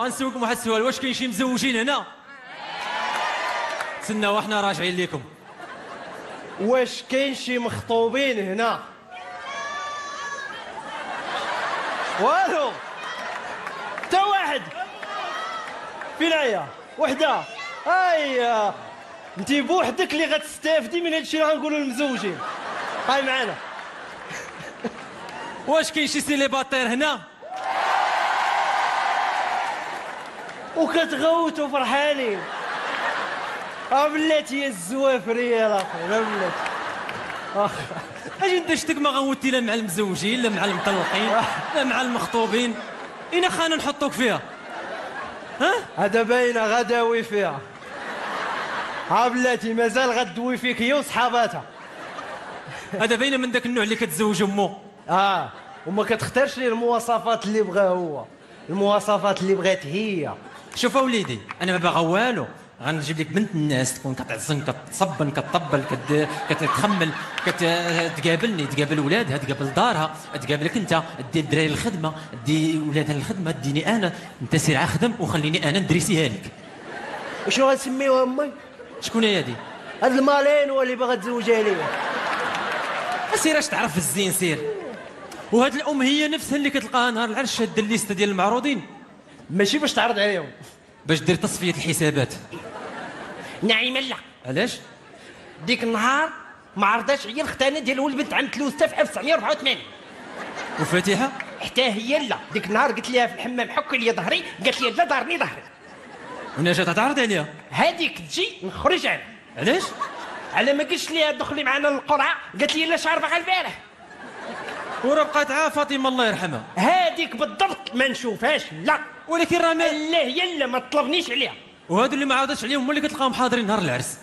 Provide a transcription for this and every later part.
غنسولكم واحد السؤال، واش كاين شي مزوجين هنا؟ تسناو احنا راجعين لكم. واش كاين شي مخطوبين هنا؟ والو، تا واحد. فين هي؟ وحده. هيا انت بوحدك اللي غتستافدي من هادشي اللي غنقولوا للمزوجين. هاي معانا. واش كاين شي سيليباتير هنا؟ وكتغوتوا فرحانين. بلاتي يا الزوافريه الاخر، لا بلاتي. اجي ندشتك ما غنوتي لا مع المزوجين لا مع المطلقين لا مع المخطوبين. اين خانا نحطوك فيها؟ ها؟ هذا باينه غداوي فيها. بلاتي مازال غدوي فيك هي وصحاباتها. هذا باينه من ذاك النوع اللي كتزوج امه. وما كتختارش ليه المواصفات اللي بغا هو، المواصفات اللي بغات هي. شوف وليدي، انا ما باغا والو، غنجيب لك بنت الناس تكون كتعزن كتصبن كتطبل كتخمل كتقابلني، تقابل ولادها، تقابل دارها، تقابلك انت، دير الدراري الخدمه، دي ولادها الخدمه، ديني انا، انت سير خدم وخليني انا ندريسيها لك. وشنو غنسميوها امي؟ شكون هي هادي؟ هاد المالين هو اللي باغا تزوجها ليا. سير اش تعرف في الزين سير. وهاد الام هي نفسها اللي كتلقاها نهار العرس شاده الليسته ديال المعروضين، ماشي باش تعرض عليهم، باش دير تصفيه الحسابات. نعيمه لا. علاش؟ ديك النهار ما عرضاش هي الختانه ديال ولد بنت عم تلوثها في 1984. وفاتحه؟ حتى هي لا. ديك النهار قلت لها في الحمام حكي لي ظهري، قالت لي لا دارني ظهري. ونجا تعرض عليها؟ هذيك تجي نخرج انا. علاش؟ على ما قلتش ليها دخلي معنا للقرعه، قالت لي لا شعر باغا البارح. وراه بقات عا فاطمه الله يرحمها. هذيك بالضبط ما نشوفهاش لا. ولكن راه لا يلا ما تطلبنيش عليها. وهادو اللي ما عاودتش عليهم هما اللي كتلقاهم حاضرين نهار العرس،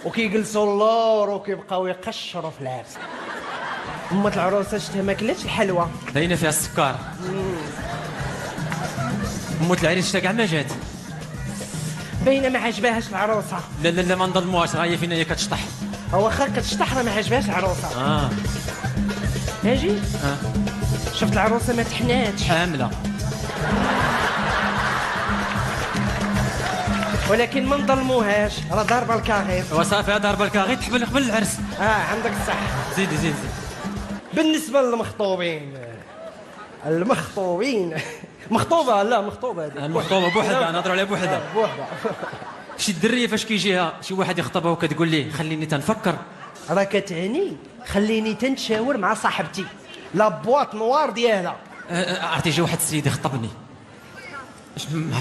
وكيجلسوا اللور وكيبقاو يقشروا في العرس. امة العروسه شتها ما كلاتش الحلوى، باينه فيها السكر. موت العريس شتا كاع ما جات، باينه ما عجباهاش العروسه. لا لا لا ما نظلموهاش، راه هي فينا هي كتشطح. واخا كتشطح راه ما عجبهاش العروسه. اجي شفت العروسه ما تحناتش، حامله، ولكن ما نظلموهاش، راه ضاربه الكاغيط. وصافي ضاربه الكاغيط تحبل قبل العرس. عندك الصح. زيدي زيدي. بالنسبه للمخطوبين، مخطوبه لا مخطوبه هذيك. المخطوبه بوحدها، نهضروا عليها بوحدها. بوحدها. شي دريه فاش كيجيها شي واحد يخطبها وكتقول ليه خليني تنفكر، راه كتعني خليني تنشاور مع صاحبتي لا بواط نوار ديالها. عرفتي جا واحد السيد يخطبني.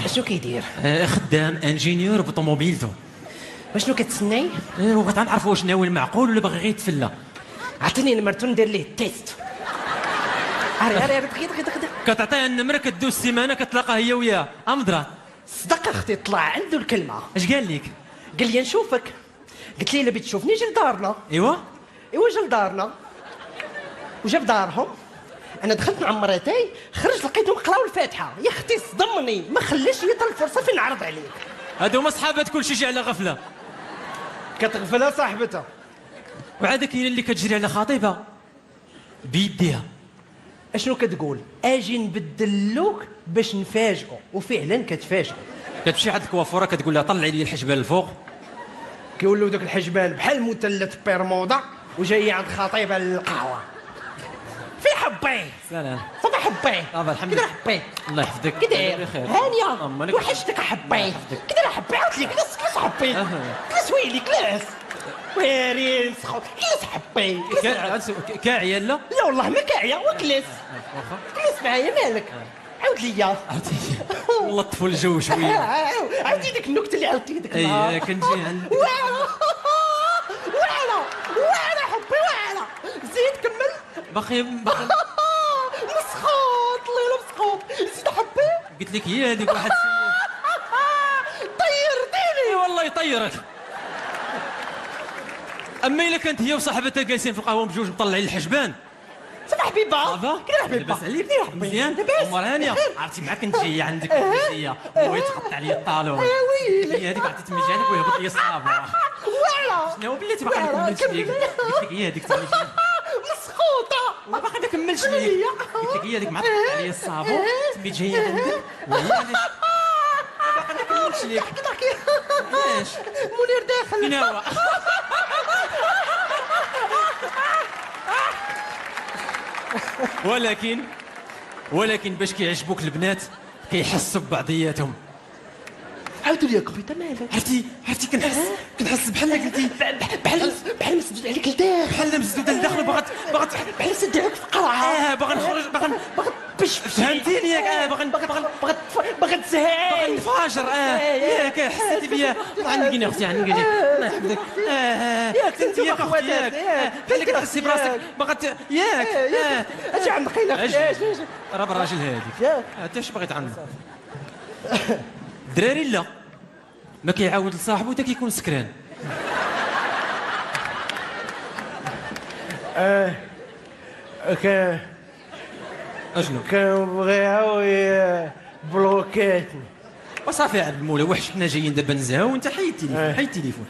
شنو كيدير؟ خدام انجينيور بطوموبيلته. وشنو كتسناي؟ وبغيت نعرف واش ناوي المعقول ولا باغي غير يتفلى. عطيني المرتون ندير ليه التيست. عري دقيقه. كتعطيها النمره كدوز سيمانه كتلاقى هي وياه امضرات. صدق اختي طلع عنده الكلمه. اش قال لك؟ قال لي نشوفك. قلت لي الا بغيت تشوفني جي لدارنا. ايوا جا لدارنا وجاب دارهم. انا دخلت مع مراتي، خرج لقيتهم قراو الفاتحه. يا اختي صدمني، ما خلاش يطل الفرصه فين نعرض عليك. هادو هما صحابات كلشي جي على غفله. كتغفلها صاحبتها. وعاد كاين اللي كتجري على خطيبها بيديها. اشنو كتقول؟ اجي نبدل لوك باش نفاجئو، وفعلا كتفاجئو. كتمشي عند الكوافوره كتقول لها طلعي لي الحجبان الفوق، كيولوا دوك الحجبان بحال مثلث بيرمودا وجايه عند خطيبها للقهوه. في حبي سلام صافي حبي. الحمد لله. حبي الله يحفظك. كي داير؟ هانيه وحشتك حبي. كي داير حبي؟ عاود لي كلاس حبي. كلاس ويلي كلاس ويري نسخو كلاس حبي. كاعيه لا؟ لا والله ما كاعيه وكلاس. كلاس معايا مالك؟ عاود ليا. والله طفوا الجو شويه. عاودي ديك النكته اللي عاودتي ديك النهار. اي كنجي عند واعره حبي واعره. زيد كمل. باقي مسخوط الله مسخوط. زيد حبي. قلت لك هي هذيك واحد طيرتيني. والله يطيرك. اما الا كانت هي وصاحبتها جالسين في القهوه بجوج مطلعين الحجبان. صافي حبيبه كي حبيبه لاباس عليك مزيان. امور هانيه عرفتي معاك كنت جايه عندك الكوزيه ويتقطع عليا الطالون. هي هذيك عرفتي تمشي عندك ويهبط لي الصابع. واعره شنو بلاتي باقي ما كملتش ليك. قلت لك هي هذيك مسخوطه باقي ما كملتش ليك. قلت لك هي هذيك معطلة عليا الصابون تمي جايه عندك وهي اش ليك؟ ايش؟ منير داخل. فين هو؟ ولكن باش كيعجبوك البنات كيحسوا ببعضياتهم. عاودوا لي يا كبيطه مالك؟ عرفتي كنحس بحال قلتي بحال مسدود عليك لداخل، بحال مسدوده لداخل باغا بحال مسد عليك في قرعه. باغا نخرج باغا باش فهمتيني ياك؟ باغا تسهل نفاجر ياك حسيتي بيا. عنقني اختي عنقني الله يحفظك. ياك انت ياك اختي ياك بحال كتحسي براسك باغا ياك اجي عند خينا علاش راه بالراجل هذيك ياك انت اش بغيت عندك؟ الدراري لا ما كيعاود لصاحبو حتى كيكون سكران. اشنو كنبغيها بلوكاتني. وصافي عبد المولى وحش حنا جايين دابا نزهاو وانت حيد التليفون حيد التليفون.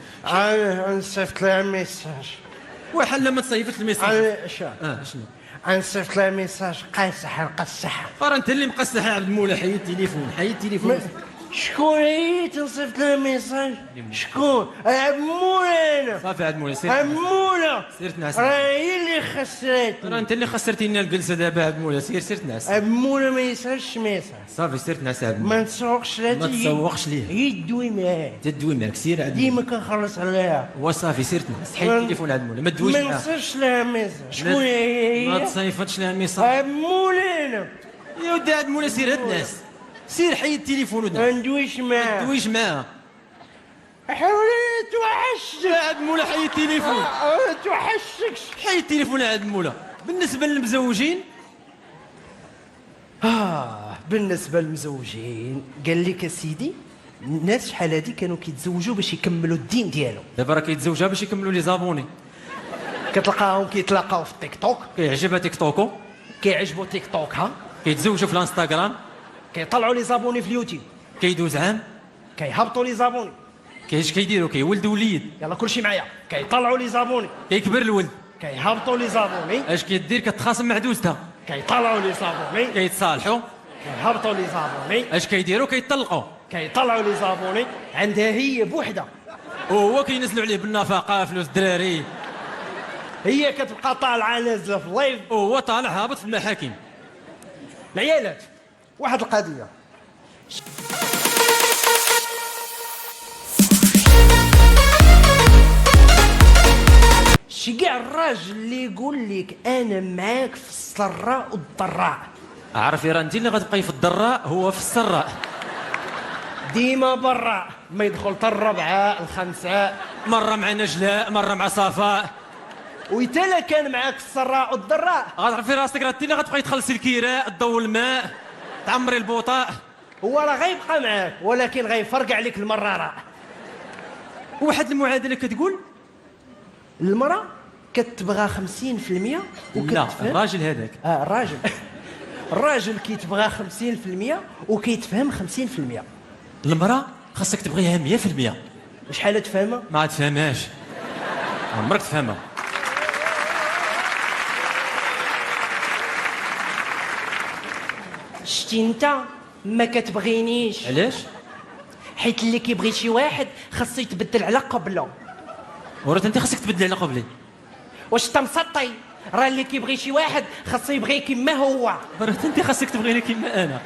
نصيفط لها ميساج. وحال ما تصيفط الميساج. شنو؟ نصيفط لها ميساج قاصح القصح. راه انت اللي مقصح يا عبد المولى. حيد التليفون شكون هي تنصيفط لها ميساج؟ شكون؟ عموله انا. صافي عبد المولى سير عموله سير تنعس. راه هي اللي خسرتني. راه انت اللي خسرتينا الجلسه دابا عبد المولى. سير تنعس. عموله ما يسالش ميساج. صافي سير تنعس عبد ما المولى. نتسوقش لها. ما تسوقش ليه. هي تدوي معاه. تدوي معاك سير عبد ديما كنخلص عليها. وصافي سير تنعس. حيد التليفون عبد المولى ما تدويش ما معاه. نصيفطش لها ميساج. شكون هي؟ ما تصيفطش لها ميساج. عموله انا. يا ودي عبد المولى سير تنعس. سير حيد التليفون ما ودنا ندويش معاه. دويش معاه. حاولي توحشت. يا عبد المولى حيد التليفون. توحشتكش. حيد التليفون يا عبد المولى. بالنسبه للمزوجين بالنسبه للمزوجين قال لك يا سيدي الناس شحال هادي كانوا كيتزوجوا باش يكملوا الدين ديالهم. دابا راه كيتزوجها باش يكملوا لي زابوني. كتلقاهم كيتلاقاو في التيك توك، كيعجبها تيك توكو. كيعجبوا تيك توك ها، كيتزوجوا في الانستغرام. كيطلعوا لي زابوني في اليوتيوب، كيدوز عام كيهبطوا لي زابوني. اش كيديروا؟ كيولدوا وليد. يلا كلشي معايا، كيطلعوا لي زابوني، كيكبر الولد. كيهبطوا لي زابوني، اش كيدير؟ كتخاصم مع دوزتها. كيطلعوا لي زابوني، كيتصالحوا. كيهبطوا لي زابوني، اش كيديروا؟ كيطلقوا. كيطلعوا لي زابوني. عندها هي بوحده، وهو كينزلوا عليه بالنفقه فلوس الدراري. هي كتبقى طالعه نازله في اللايف وهو طالع هابط في المحاكم. العيالات. واحد القضيه، شي كاع الراجل اللي يقول لك انا معاك في السراء والضراء. عارفي راه انت اللي غتبقاي في الضراء هو في السراء. ديما برا، ما يدخل حتى الربعه الخمسه، مره مع نجلاء مره مع صفاء. ويتلا كان معاك في السراء والضراء غتعرفي راسك راه انت اللي غتبقاي تخلصي الكراء تضوي الماء تعمري البوطاء. هو راه غيبقى معاك ولكن غيفرق عليك المراره. واحد المعادله كتقول المراه كتبغى 50% لا الراجل هذاك الراجل الراجل كيتبغى 50% وكيتفهم 50%. المراه خاصك تبغيها 100%. شحال تفهمها؟ ما تفهمهاش، عمرك تفهمها. شتي انت ما كتبغينيش. علاش؟ حيت اللي كيبغي شي واحد خاصو يتبدل على قبله. وراه انت خاصك تبدل على قبلي. واش انت مسطي؟ راه اللي كيبغي شي واحد خاصو يبغي كيما هو. راه انت خاصك تبغيني كيما انا.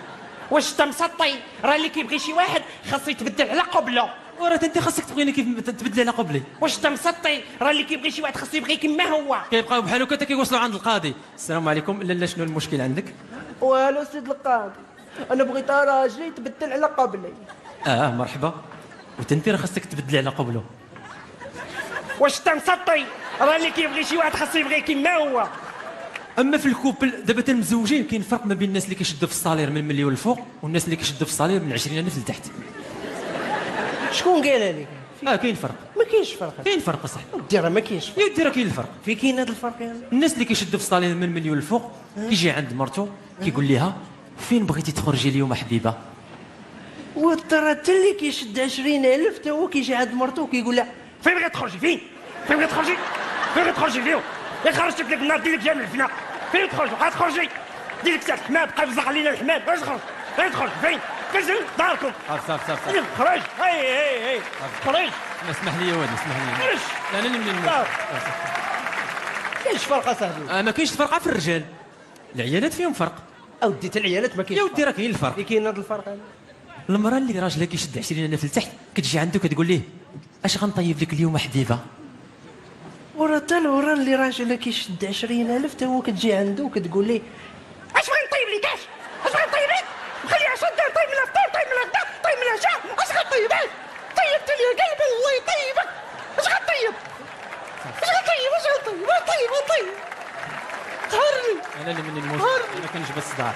واش انت مسطي؟ راه اللي كيبغي شي واحد خاصو يتبدل على قبله. وراه انت خاصك تبغيني كيف تبدل على قبلي. واش انت مسطي؟ راه اللي كيبغي شي واحد خاصو يبغي كيما هو. كيبقاو بحال هكا كيوصلوا عند القاضي. السلام عليكم، لا شنو المشكل عندك؟ والو سيد القاضي، انا بغيت راجلي يتبدل على قبلي. مرحبا. وانت راه خاصك تبدلي على قبله. واش انت مسطي؟ راه اللي كيبغي شي واحد خاصو يبغي كيما هو. اما في الكوبل دابا المزوجين كاين فرق ما بين الناس اللي كيشدوا في الصالير من مليون الفوق والناس اللي كيشدوا في الصالير من 20,000 لتحت. شكون قالها لك؟ كاين فرق. ما كاينش فرق. كاين فرق صح. ودي راه ما كاينش فرق. يا ودي راه كاين الفرق. في كاين هذا الفرق يعني؟ الناس اللي كيشدوا في الصالير من مليون الفوق كيجي عند مرته كيقول لها فين بغيتي تخرجي اليوم حبيبه؟ وترى حتى اللي كيشد 20,000 حتى هو كيجي عند مرته وكيقول لها فين بغيتي تخرجي؟ فين بغيتي تخرجي؟ فين بغيتي تخرجي فيهم؟ يا خرجتك لك النار دير لك جامع الفنا. فين تخرجوا؟ تخرجي دير لك ساعه الحمام بقى يفزع علينا الحمام. واش تخرج؟ فين تخرج؟ فين كنزل داركم. صافي خرج. هي خرج. اسمح لي يا ولدي، اسمح لي. خرج. لا انا اللي كاينش فرق اصاحبي. ما كاينش فرقه في الرجال، العيالات فيهم فرق. اودي حتى العيالات ما كاينش. يا ودي راه كاين الفرق. اللي كاين هذا الفرق هذا. المراه اللي راجلها كيشد 20,000 لتحت كتجي عنده كتقول ليه اش غنطيب لك اليوم حبيبه. ورا حتى الورا اللي راجل كيشد 20,000 تا هو كتجي عنده وكتقول ليه اش بغي نطيب لك؟ اش بغي نطيب لك؟ خليها شاده. طيب من الفطور، طيب من الغدا، طيب من العشاء. اش غطيب لك؟ طيبت لي قلبي الله يطيبك. اش غطيب؟ طيب قهرني. انا اللي من الموت، انا كنجبد الصداع.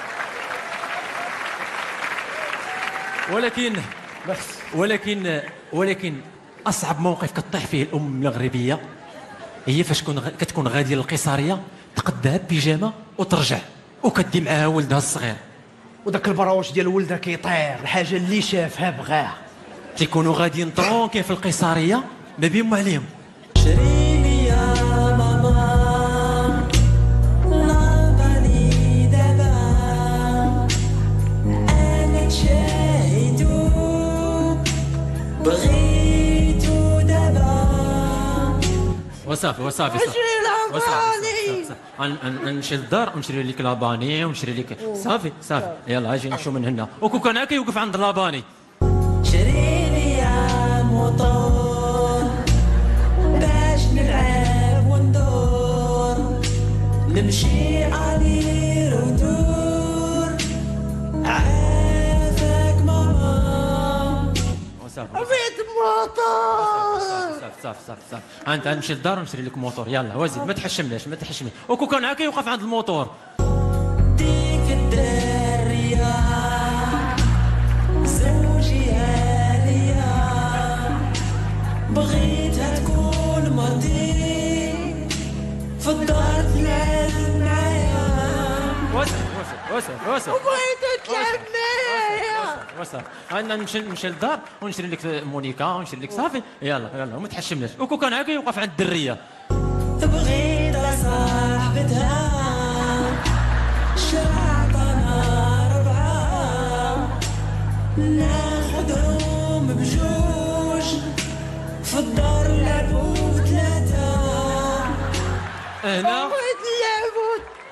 ولكن اصعب موقف كطيح فيه الام المغربيه هي فاش كتكون غاديه للقيصريه تقدها بيجامه وترجع وكدي معاها ولدها الصغير، وداك البراوش ديال ولدها كيطير، الحاجه اللي شافها بغاها. تيكونوا غاديين طرونكين في القيصريه ما بيهم عليهم. شريني يا ماما نعطاني دابا انا تشاهدو بغيتو دابا. وصافي نمشي للدار ونشري لك لاباني ونشري لك صافي يلا اجي نمشيو من هنا. وكون كان هكا يوقف عند لاباني. شريني يا موطور باش نلعب وندور نمشي علير ودور عافاك ماما. وصافي بيت موطور. صافي انت نمشي للدار ونشري لك موتور. يلا وزيد ما تحشمناش وكون كان هكا يوقف عند الموتور. ديك الدارية زوجي هالية بغيتها تكون مرتي في الدار تلعب معايا. وصافي بغيت تلعب معايا. وصافي انا نمشي للدار ونشري لك مونيكا ونشري لك صافي. يلا وما تحشمناش. وكون كان هكا يوقف عند الدريه. بغيت صاحبتها شعطنا 4 ناخدهم بجوج في الدار لعبوا 3. هنا بغيت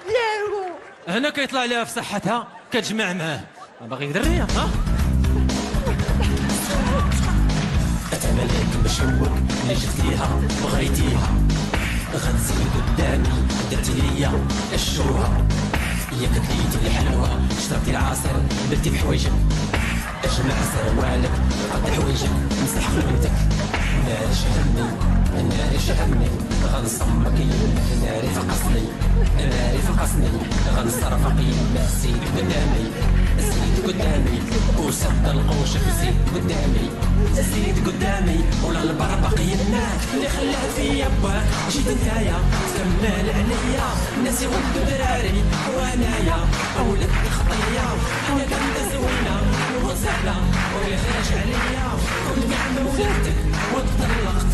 نلعبوا. هنا كيطلع لها في صحتها كتجمع معاه. باغي دريه ها. اتمنى مشوق اللي شفتيها بغيتيها غنزيد قدامي درتي ليا الشوها. يا كديتي الحلوى شربتي العصير درتي بحوايجك اجمع سروالك قد حوايجك مسح خلوتك. ناري شهمني غنصمك ناري فقصني غنصرفك يما زيد قدامي وسد القوش زيد قدامي ولا البربق يماك اللي خلاه فيا باك. جيت نتايا تكمل عليا ناسي ولد دراري وانايا اولاد خطيه انا كنت زوينه وسهله واللي خرج عليا كنت كاع مولدتك وتطلقت